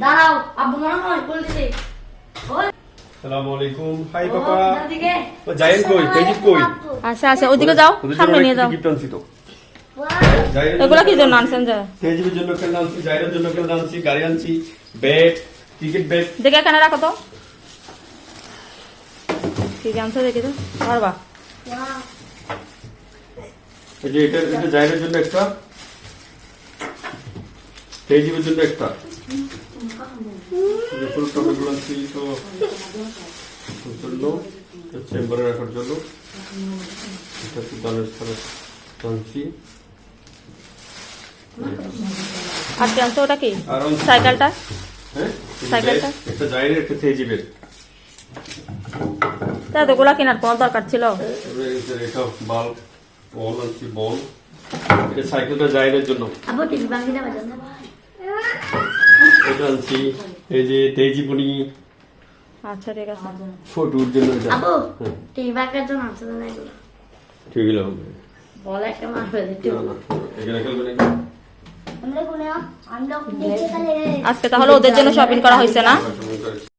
দাঁড়াও, আব্বু মনে হয় বলছি। আসসালামু আলাইকুম। হাই পাপা। দাদিকে ও জায়েন কই? তেজিব কই? আচ্ছা আচ্ছা ওদিকে যাও, সামনে নিয়ে যাও। গিফট আনছি তো। এগুলা কি জন্য আনছেন? যা তেজিবের জন্য খেলনা আনছি, জায়েনের জন্য খেলনা আনছি, গাড়ি আনছি, ব্যাট, ক্রিকেট ব্যাট। দেখে এখানে রাখো তো, কি আনছো দেখি তো। পারবা? এই যে এটা জায়েনের জন্য একটা, তেজিবের জন্য একটা। যে ফুল টমেটো আনছি তো জন্য চেম্বারে রাখার জন্য। এটা কি দানের সাথে আনছি। আর কি আনছো? ওটা কি? আর আনছি সাইকেলটা? হ্যাঁ, সাইকেলটা? একটা জায়েনের একটা তেজিবের। তা তো ওগুলা কেনার কোনো দরকার ছিল? এটা বল আনছি বল। এটা সাইকেলটা জায়েনের জন্য। আব্বু টিভি বাঙ্গি যাবে জানো? এটা আনছি এই যে তেজিবনি আচ্ছা ঠিক আছে। ফটোর জন্য এটা। আব্বু টিভি বাঙ্গার জন্য আছে না এগুলো? ঠিক আছে। বলে একটা মারবে দিতে। এখানে খেলবে নাকি? আমরা কোনে আমরা নিচে কালে আজকে তাহলে ওদের জন্য শপিং করা হয়েছে না?